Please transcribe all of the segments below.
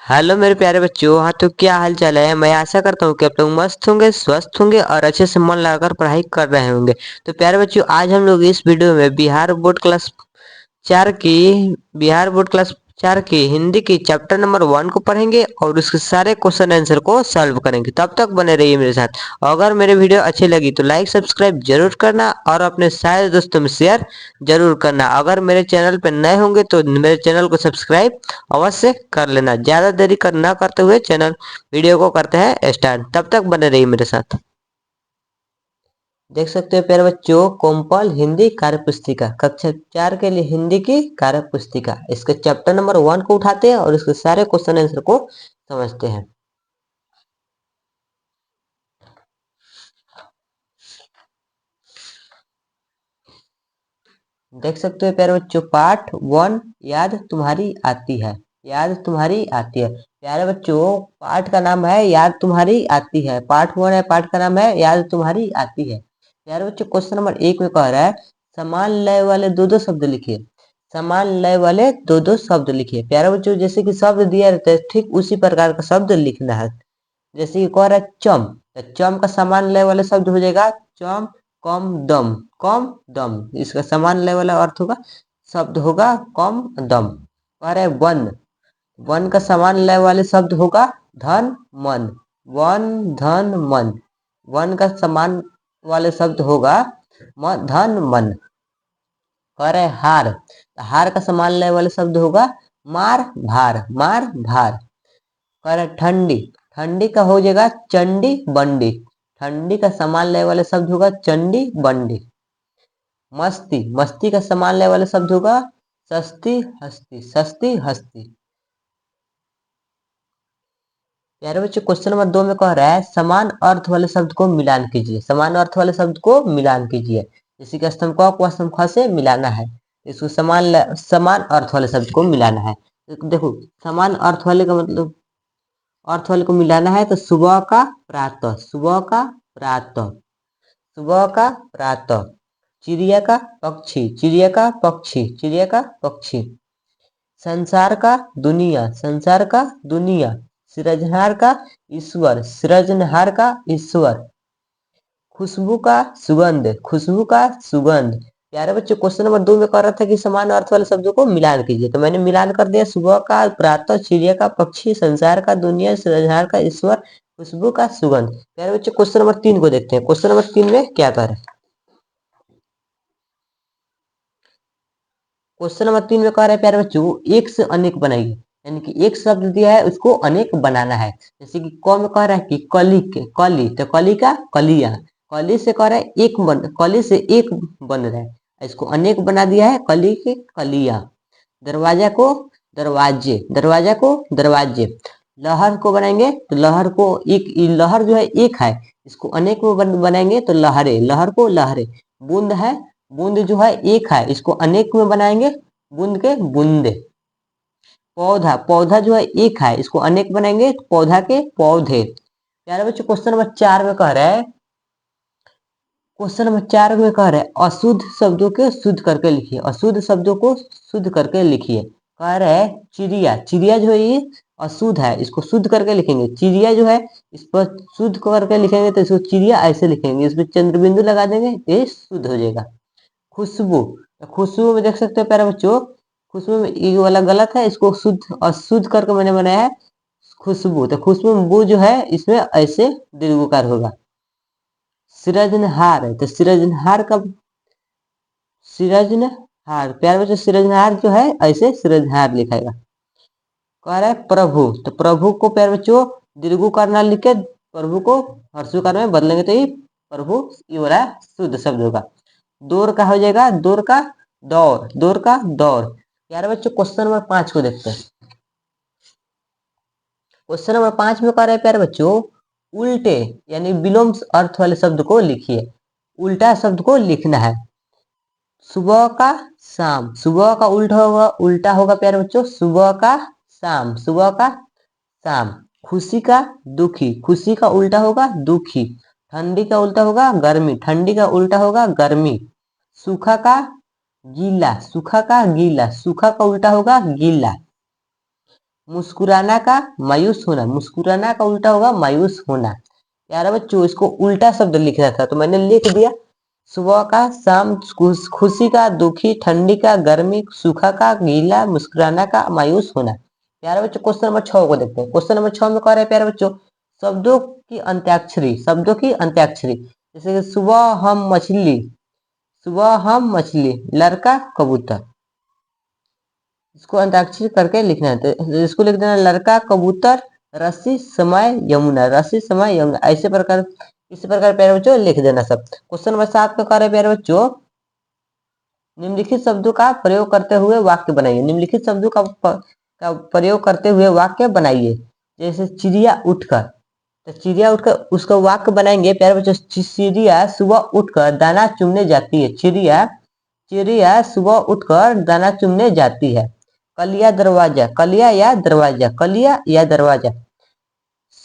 Hello मेरे प्यारे बच्चों। हाँ, तो क्या हाल चाल है। मैं आशा करता हूँ कि आप लोग मस्त होंगे, स्वस्थ होंगे और अच्छे से मन लगाकर पढ़ाई कर रहे होंगे। तो प्यारे बच्चों, आज हम लोग इस वीडियो में बिहार बोर्ड क्लास 4 की हिंदी की चैप्टर नंबर 1 को पढ़ेंगे और उसके सारे क्वेश्चन आंसर को सॉल्व करेंगे। तब तक बने रहिए मेरे साथ। अगर मेरे वीडियो अच्छी लगी तो लाइक सब्सक्राइब जरूर करना और अपने सारे दोस्तों में शेयर जरूर करना। अगर मेरे चैनल पर नए होंगे तो मेरे चैनल को सब्सक्राइब अवश्य कर लेना। ज्यादा देरी न करते हुए चैनल वीडियो को करते हैं स्टार्ट। तब तक बने रहिए मेरे साथ। देख सकते हो प्यारे बच्चों, कोमपल हिंदी कार्य पुस्तिका कक्षा 4 के लिए हिंदी की कार्य पुस्तिका, इसके चैप्टर नंबर 1 को उठाते हैं और इसके सारे क्वेश्चन आंसर को समझते हैं। देख सकते हो प्यारे बच्चों, पार्ट 1 याद तुम्हारी आती है। याद तुम्हारी आती है प्यारे बच्चों, पार्ट का नाम है याद तुम्हारी आती है। पार्ट 1 है, पार्ट का नाम है याद तुम्हारी आती है। प्यारे बच्चों, क्वेश्चन नंबर 1 में कह रहा है समान लय वाले दो दो शब्द लिखिए। समान लय वाले दो दो शब्द लिखिए। प्यारे बच्चों, जैसे कि शब्द दिया रहता है ठीक उसी प्रकार का शब्द लिखना है। जैसे कि कह रहा है चम, तो चम का समान लय वाले शब्द हो जाएगा चम कम दम। कम दम इसका समान लय वाला अर्थ होगा, शब्द होगा कम दम। कह रहे वन, वन का समान लय वाले शब्द होगा धन मन। वन धन मन, वन का समान वाले शब्द होगा धन मन। कह रहे हार, हार का समान लय वाले शब्द होगा मार भार। मार भार। कह रहे ठंडी, ठंडी का हो जाएगा चंडी बंडी। ठंडी का समान लय वाले शब्द होगा चंडी बंडी। मस्ती, मस्ती का समान लय वाला शब्द होगा सस्ती हस्ती। सस्ती हस्ती। प्यारे बच्चों, क्वेश्चन नंबर 2 में कह रहा है समान अर्थ वाले शब्द को मिलान कीजिए। समान अर्थ वाले शब्द को मिलान कीजिए। जैसे कि स्तंभ क को स्तंभ ख से मिलाना है, इसको समान अर्थ वाले शब्द को मिलाना है। देखो, समान अर्थ वाले का मतलब, अर्थ वाले को मिलाना है तो सुबह का प्रातः, सुबह का प्रातः, सुबह का प्रातः। चिड़िया का पक्षी, चिड़िया का पक्षी, चिड़िया का पक्षी। संसार का दुनिया, संसार का दुनिया। सृजनहार का ईश्वर, सृजनहार का ईश्वर। खुशबू का सुगंध, खुशबू का सुगंध। प्यारे बच्चों, क्वेश्चन नंबर 2 में कह रहा था कि समान अर्थ वाले शब्दों को मिलान कीजिए, तो मैंने मिलान कर दिया। सुबह का प्रातः, चिड़िया का पक्षी, संसार का दुनिया, सृजनहार का ईश्वर, खुशबू का सुगंध। प्यारे बच्चों, क्वेश्चन नंबर 3 को देखते हैं। क्वेश्चन नंबर 3 में क्या कह रहे हैं। क्वेश्चन नंबर 3 में कह रहे हैं प्यारे बच्चों एक से अनेक बनाइए। यानी कि एक शब्द दिया है उसको अनेक बनाना है। जैसे कि क में कह रहा है कि कली के कली, तो कली का कलिया। कली से कह रहा है एक बन, कली से एक बन रहा है, इसको अनेक बना दिया है कली के कलिया। दरवाजा को दरवाजे, दरवाजा को दरवाजे। लहर को बनाएंगे तो लहर को एक, लहर जो है एक है, इसको अनेक में बनाएंगे तो लहरे, लहर को लहरे। बूंद है, बूंद जो है एक है, इसको अनेक में बनाएंगे बूंद के बूंदे। पौधा, पौधा जो है एक है, इसको अनेक बनाएंगे तो पौधा के पौधे। प्यारे बच्चों, क्वेश्चन नंबर 4 में कह रहा है, क्वेश्चन नंबर 4 में कह रहा है अशुद्ध शब्दों के शुद्ध करके लिखिए। अशुद्ध शब्दों को शुद्ध करके लिखिए। कह रहा है चिड़िया, चिड़िया जो है ये अशुद्ध है, इसको शुद्ध करके लिखेंगे। चिड़िया जो है इस पर शुद्ध करके लिखेंगे तो इसको चिड़िया ऐसे लिखेंगे, इस पर चंद्र बिंदु लगा देंगे, ये शुद्ध हो जाएगा। खुशबू, तो खुशबू में देख सकते हो प्यारे बच्चों, खुशबू में ये वाला गलत है, इसको शुद्ध अशुद्ध करके मैंने बनाया है खुशबू। तो खुशबू में बू जो है इसमें ऐसे दीर्घकार होगा। सृजनहार है तो सृजनहार का, सृजनहार, प्यारे बच्चों सृजनहार जो है ऐसे सृजनहार लिखेगा। कह रहा है प्रभु, तो प्रभु को प्यारे बच्चों दीर्घकार ना लिख के प्रभु को हर्षुकार में बदलेंगे तो ये प्रभु ये वाला शुद्ध शब्द होगा। दौर का हो जाएगा दौर का दौर, दौर का दौर। प्यारे बच्चों, क्वेश्चन नंबर 5 को देखते हैं। क्वेश्चन नंबर 5 में कह रहे हैं प्यारे बच्चों उल्टे यानी विलोम अर्थ वाले शब्द को लिखिए। उल्टा शब्द को लिखना है। सुबह का शाम, सुबह का उल्टा होगा प्यारे बच्चों सुबह का शाम, सुबह का शाम। खुशी का दुखी, खुशी का उल्टा होगा दुखी। ठंडी का उल्टा होगा गर्मी, ठंडी का उल्टा होगा गर्मी। सूखा का गीला, सूखा का गीला, सूखा का उल्टा होगा गीला। मुस्कुराना का मायूस होना, मुस्कुराना का उल्टा होगा मायूस होना। प्यारे बच्चों इसको उल्टा शब्द लिखना था तो मैंने लिख दिया। सुबह का, शाम, खुशी का, दुखी, ठंडी का, गर्मी, सूखा का, गीला, मुस्कुराना का, मायूस होना। प्यारे बच्चों क्वेश्चन नंबर 6 को देखते हैं। क्वेश्चन नंबर 6 में कह रहे हैं प्यारे बच्चों, शब्दों की अंत्याक्षरी, शब्दों की अंत्याक्षरी। जैसे कि सुबह हम मछली, सुबह हम मछली, लड़का कबूतर। इसको अंताक्षरी करके लिखना है तो इसको लिख देना लड़का कबूतर, रस्सी समय यमुना, रस्सी समय यमुना। ऐसे प्रकार, इसी प्रकार प्यारे बच्चों लिख देना सब। क्वेश्चन नंबर 7 का कार्य प्यारे बच्चों, निम्नलिखित शब्दों का प्रयोग करते हुए वाक्य बनाइए। निम्नलिखित शब्दों का प्रयोग करते हुए वाक्य बनाइए। जैसे चिड़िया उठकर, तो चिड़िया उठकर उसका वाक्य बनाएंगे प्यारे बच्चों। चिड़िया सुबह उठकर दाना चुनने जाती है। चिड़िया, चिड़िया सुबह उठकर दाना चुनने जाती है। कलिया दरवाजा, कलिया या दरवाजा, कलिया या दरवाजा।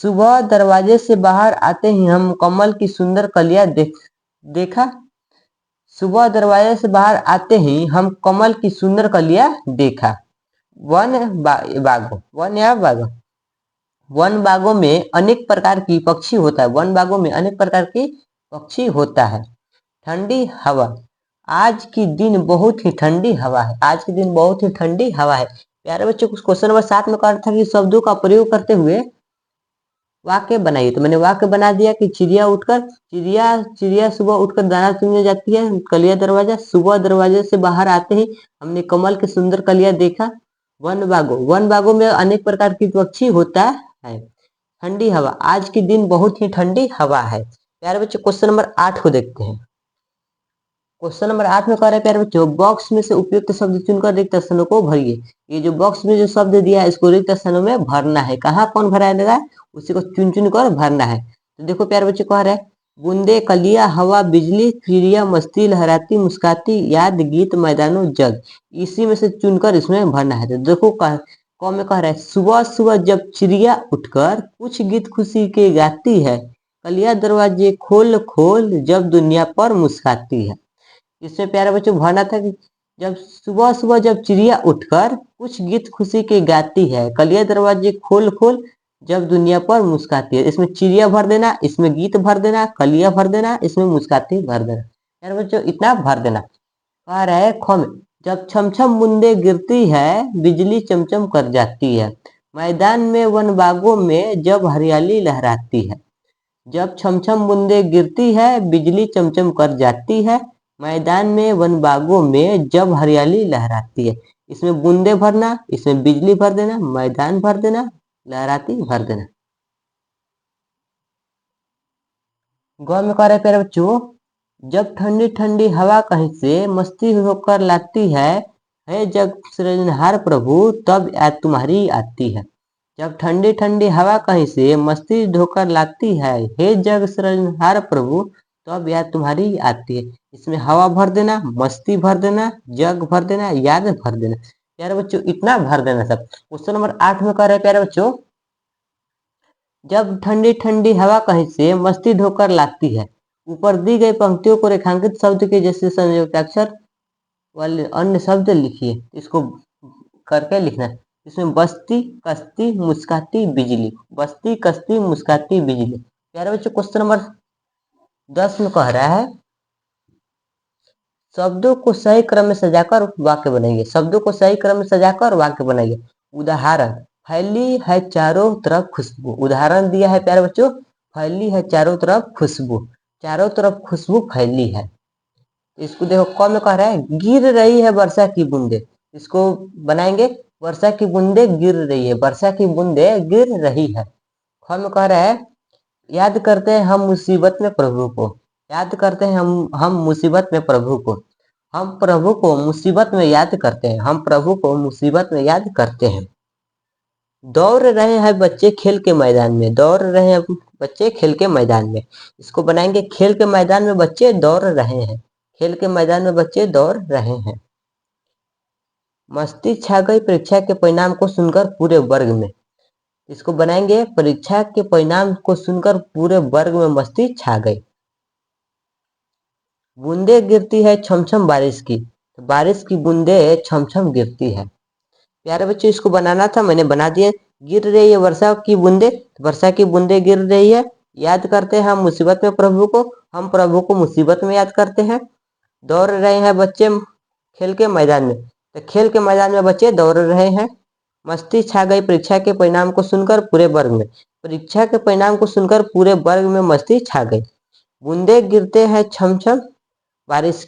सुबह दरवाजे से बाहर आते ही हम कमल की सुंदर कलिया देखा। सुबह दरवाजे से बाहर आते ही हम कमल की सुंदर कलिया देखा। बागों, वन या बागों, वन बागों में अनेक प्रकार की पक्षी होता है। वन बागों में अनेक प्रकार की पक्षी होता है। ठंडी हवा, आज की दिन बहुत ही ठंडी हवा है। आज के दिन बहुत ही ठंडी हवा है। प्यारे बच्चों क्वेश्चन नंबर 7 में कहा था कि शब्दों का प्रयोग करते हुए वाक्य बनाइए। तो मैंने वाक्य बना दिया कि चिड़िया उठकर, चिड़िया चिड़िया सुबह उठकर दाना चुनने जाती है। कलिया दरवाजा, सुबह दरवाजे से बाहर आते ही हमने कमल के सुंदर कलिया देखा। वन बागों, वन बागों में अनेक प्रकार की पक्षी होता है। ठंडी हवा, आज के दिन बहुत ही ठंडी हवा है। प्यारे बच्चों क्वेश्चन नंबर 8 को देखते हैं। क्वेश्चन नंबर 8 में कह रहे हैं प्यारे बच्चों, बॉक्स में से उपयुक्त शब्द चुनकर रिक्त स्थानों को भरिए। ये जो बॉक्स में जो शब्द दिया है इसको रिक्त स्थानों में भरना है। कहाँ कौन भराएगा, उसी को चुन चुन कर भरना है। तो देखो प्यारे बच्चों कह रहे हैं, बूंदे, कलिया, हवा, बिजली, चिड़िया, मस्ती, लहराती, मुस्काती, याद, गीत, मैदानों, जग। इसी में से चुनकर इसमें भरना है। तो देखो कौन में कह रहा है, सुबह सुबह जब चिड़िया उठकर कुछ गीत खुशी के गाती है, कलिया दरवाजे खोल खोल जब दुनिया पर मुस्काती है। इसमें प्यारे बच्चों भरना था कि जब सुबह सुबह जब चिड़िया उठकर कुछ गीत खुशी के गाती है, कलिया दरवाजे खोल खोल जब दुनिया पर मुस्काती है। इसमें चिड़िया भर देना, इसमें गीत भर देना, कलिया भर देना, इसमें मुस्काती भर देना। प्यारे बच्चों इतना भर देना। कह रहा है ख में, जब छमछम बूंदे गिरती है बिजली चमचम कर जाती है। मैदान में वन बागों में जब हरियाली लहराती है। जब छमछम बूंदे गिरती है बिजली चमचम कर जाती है। मैदान में वन बागों में जब हरियाली लहराती है। इसमें बूंदे भरना, इसमें बिजली भर देना, मैदान भर देना, लहराती भर देना। गौ में कह रहे प्यारे बच्चों, जब ठंडी ठंडी हवा कहीं से मस्ती होकर लाती है जग सृजनहार प्रभु तब याद तुम्हारी आती है। जब ठंडी ठंडी हवा कहीं से मस्ती ढोकर लाती है, हे जग सृजनहार प्रभु तब याद तुम्हारी आती है। इसमें हवा भर देना, मस्ती भर देना, जग भर देना, याद भर देना। प्यारे बच्चों इतना भर देना सब। क्वेश्चन नंबर 8 में कह रहे प्यारे बच्चों, जब ठंडी ठंडी हवा कहीं से मस्ती ढोकर लाती है, ऊपर दी गई पंक्तियों को रेखांकित शब्द के जैसे संयुक्ताक्षर वाले अन्य शब्द लिखिए। इसको करके लिखना है। इसमें बस्ती, कश्ती, मुस्काती, बिजली, बस्ती, कश्ती, मुस्काती, बिजली। प्यारे बच्चों क्वेश्चन नंबर 10 में कह रहा है, शब्दों को सही क्रम में सजाकर वाक्य बनाइए। शब्दों को सही क्रम में सजाकर वाक्य बनाइए। उदाहरण, फैली है चारों तरफ खुशबू। उदाहरण दिया है प्यारे बच्चों, फैली है चारों तरफ खुशबू, चारों तरफ खुशबू फैली है। इसको देखो कौन में कह रहा है, गिर रही है वर्षा की बूंदे। इसको बनाएंगे, वर्षा की बूंदे गिर रही है, वर्षा की बूंदे गिर रही है। कौन में कह रहा है, याद करते हैं हम मुसीबत में प्रभु को। याद करते हैं हम मुसीबत में प्रभु को। हम प्रभु को मुसीबत में याद करते हैं। हम प्रभु को मुसीबत में याद करते हैं। दौड़ रहे हैं बच्चे खेल के मैदान में। दौड़ रहे हैं बच्चे खेल के मैदान में। इसको बनाएंगे, खेल के मैदान में बच्चे दौड़ रहे हैं। खेल के मैदान में बच्चे दौड़ रहे हैं। मस्ती छा गई परीक्षा के परिणाम को सुनकर पूरे वर्ग में। इसको बनाएंगे, परीक्षा के परिणाम को सुनकर पूरे वर्ग में मस्ती छा गई। बूंदे गिरती है छमछम बारिश की, तो बारिश की बूंदे छमछम गिरती है। प्यारे बच्चों इसको बनाना था, मैंने बना दिया। गिर रही है वर्षा की बूंदे, वर्षा की बूंदे गिर रही है। याद करते हैं हम मुसीबत में प्रभु को, हम प्रभु को मुसीबत में याद करते हैं। दौड़ रहे हैं बच्चे खेल के मैदान में, तो खेल के मैदान में बच्चे दौड़ रहे हैं। मस्ती छा गई परीक्षा के परिणाम को सुनकर पूरे वर्ग में, परीक्षा के परिणाम को सुनकर पूरे वर्ग में मस्ती छा गई। बूंदे गिरते हैं छम छम बारिश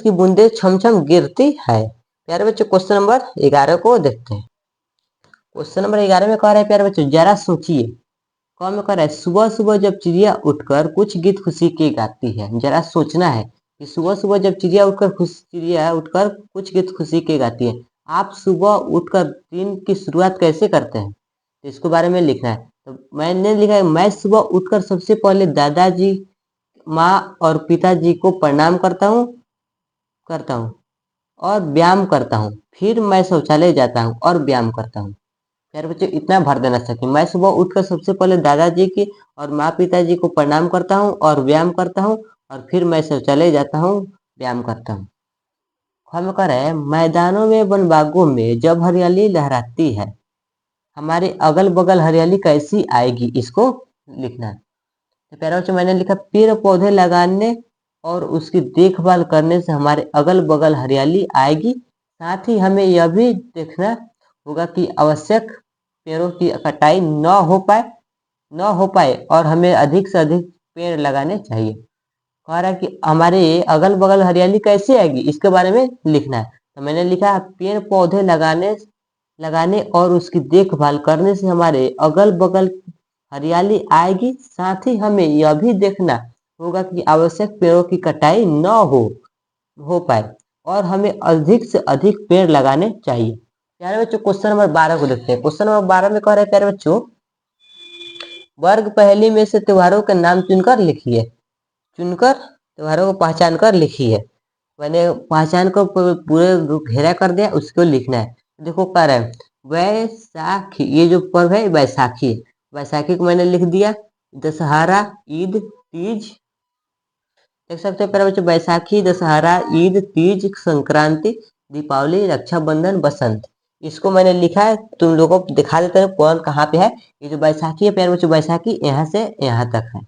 की बूंदे छम छम गिरती है। प्यारे बच्चों क्वेश्चन नंबर 11 को देखते हैं। क्वेश्चन नंबर 11 में कह रहे हैं प्यारे बच्चों, जरा सोचिए। कौन में कह रहा है, सुबह सुबह जब चिड़िया उठकर कुछ गीत खुशी के गाती है। जरा सोचना है कि सुबह सुबह जब चिड़िया उठकर कुछ गीत खुशी के गाती है। आप सुबह उठकर दिन की शुरुआत कैसे करते हैं, तो इसके बारे में लिखना है। तो मैंने लिखा है, मैं सुबह उठकर सबसे पहले दादाजी, माँ और पिताजी को प्रणाम करता हूँ और व्यायाम करता हूँ। फिर मैं शौचालय जाता हूँ और व्यायाम करता हूँ। प्यारे बच्चों इतना भर देना चाहिए। मैं सुबह उठकर सबसे पहले दादाजी की और माँ पिताजी को प्रणाम करता हूँ और व्यायाम करता हूँ, और फिर मैं शौचालय जाता हूँ, व्यायाम करता हूँ। हम कह रहे हैं, मैदानों में वन बागों में जब हरियाली लहराती है, हमारे अगल बगल हरियाली कैसी आएगी, इसको लिखना है। तो प्यारे बच्चों मैंने लिखा, पेड़ पौधे लगाने और उसकी देखभाल करने से हमारे अगल बगल हरियाली आएगी। साथ ही हमें यह भी देखना होगा कि आवश्यक पेड़ों की कटाई न हो पाए और हमें अधिक से अधिक पेड़ लगाने चाहिए। कह रहा है कि हमारे अगल बगल हरियाली कैसे आएगी, इसके बारे में लिखना है। तो मैंने लिखा, पेड़ पौधे लगाने और उसकी देखभाल करने से हमारे अगल बगल हरियाली आएगी। साथ ही हमें यह भी देखना होगा कि आवश्यक पेड़ों की कटाई न हो पाए और हमें अधिक से अधिक पेड़ लगाने चाहिए। प्यारे बच्चों क्वेश्चन नंबर 12 को देखते हैं। क्वेश्चन नंबर 12 में कह रहे हैं प्यारे बच्चों, वर्ग पहेली में से त्योहारों के नाम चुनकर त्योहारों को पहचान कर लिखिए। मैंने पहचान को पूरे घेरा कर दिया, उसको लिखना है। देखो कह रहे हैं, वैसाखी, ये जो पर्व है वैसाखी, वैसाखी को मैंने लिख दिया। दशहरा, ईद, तीज, देख सकते हैं प्यारे बच्चों, बैसाखी, दशहरा, ईद, तीज, संक्रांति, दीपावली, रक्षाबंधन, बसंत, इसको मैंने लिखा है। तुम लोगों को दिखा देते हैं कौन कहाँ पे है। ये जो बैसाखी है प्यारे बच्चों, बैसाखी यहाँ से यहाँ तक है।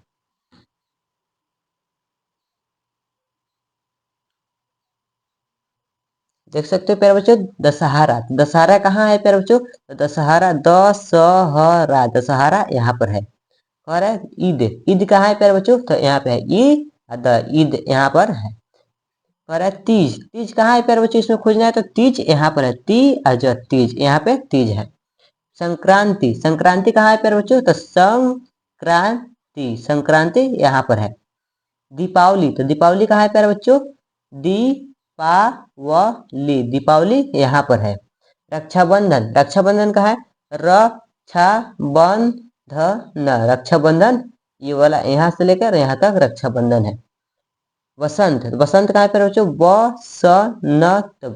देख सकते हो प्यारे बच्चों, दशहरा, दशहरा कहाँ है प्यारे बच्चों, तो दशहरा, दशहरा, दशहरा यहाँ पर है। और है ईद, ईद कहाँ है प्यारे बच्चों, तो यहाँ पे है ईद यहाँ पर है। और है तीज, तीज कहाँ है प्यारे बच्चों, इसमें खोजना है तो तीज यहाँ पर है, तीज यहाँ पे तीज है। संक्रांति, संक्रांति कहाँ है प्यारे बच्चों, तो संक्रांति यहाँ पर है। दीपावली, तो दीपावली कहाँ है प्यारे बच्चों, दीपावली यहाँ पर है। रक्षाबंधन, रक्षाबंधन कहाँ है, रक्षाबंधन, ये वाला यहाँ से लेकर यहाँ तक रक्षाबंधन है। बसंत, बसंत कहाँ पर बच्चों,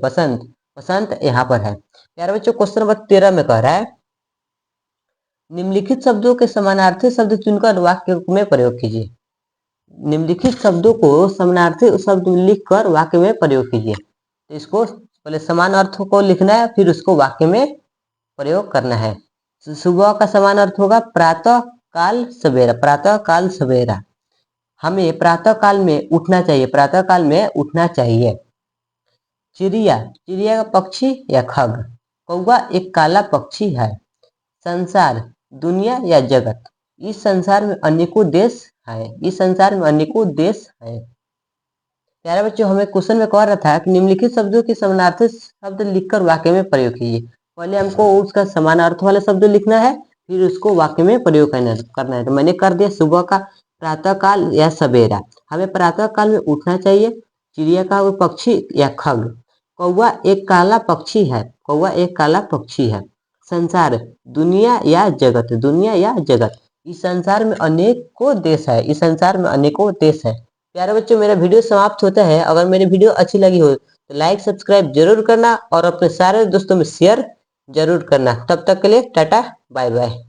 बसंत, बसंत यहाँ पर है। प्यारे बच्चों क्वेश्चन नंबर 13 में कह रहा है, निम्नलिखित शब्दों के समानार्थी शब्द चुनकर वाक्य में प्रयोग कीजिए। निम्नलिखित शब्दों को समानार्थी शब्द लिखकर वाक्य में प्रयोग कीजिए। तो इसको पहले समान अर्थों को लिखना है, फिर उसको वाक्य में प्रयोग करना है। सुबह का समान अर्थ होगा प्रातः काल सवेरा, प्रातः काल सवेरा, हमें प्रातः काल में उठना चाहिए, प्रातः काल में उठना चाहिए। चिड़िया, चिड़िया का पक्षी या खग, कौवा एक काला पक्षी है। संसार, दुनिया या जगत, इस संसार में अनेकों देश है, इस संसार में अनेकों देश है। प्यारे बच्चों हमें क्वेश्चन में कह रहा था कि निम्नलिखित शब्दों के समानार्थी शब्द लिखकर वाक्य में प्रयोग कीजिए। पहले हमको उसका समान अर्थ वाला शब्द लिखना है, फिर उसको वाक्य में प्रयोग करना है। तो मैंने कर दिया, सुबह का प्रातः काल या सवेरा, हमें प्रातः काल में उठना चाहिए। चिड़िया का वो पक्षी या खग, कौवा एक काला पक्षी है, कौवा एक काला पक्षी है। संसार, दुनिया या जगत, दुनिया या जगत, इस संसार में अनेकों देश है, इस संसार में अनेकों देश है। प्यारे बच्चों मेरा वीडियो समाप्त होता है। अगर मेरी वीडियो अच्छी लगी हो तो लाइक सब्सक्राइब जरूर करना और अपने सारे दोस्तों में शेयर जरूर करना। तब तक के लिए टाटा बाय बाय।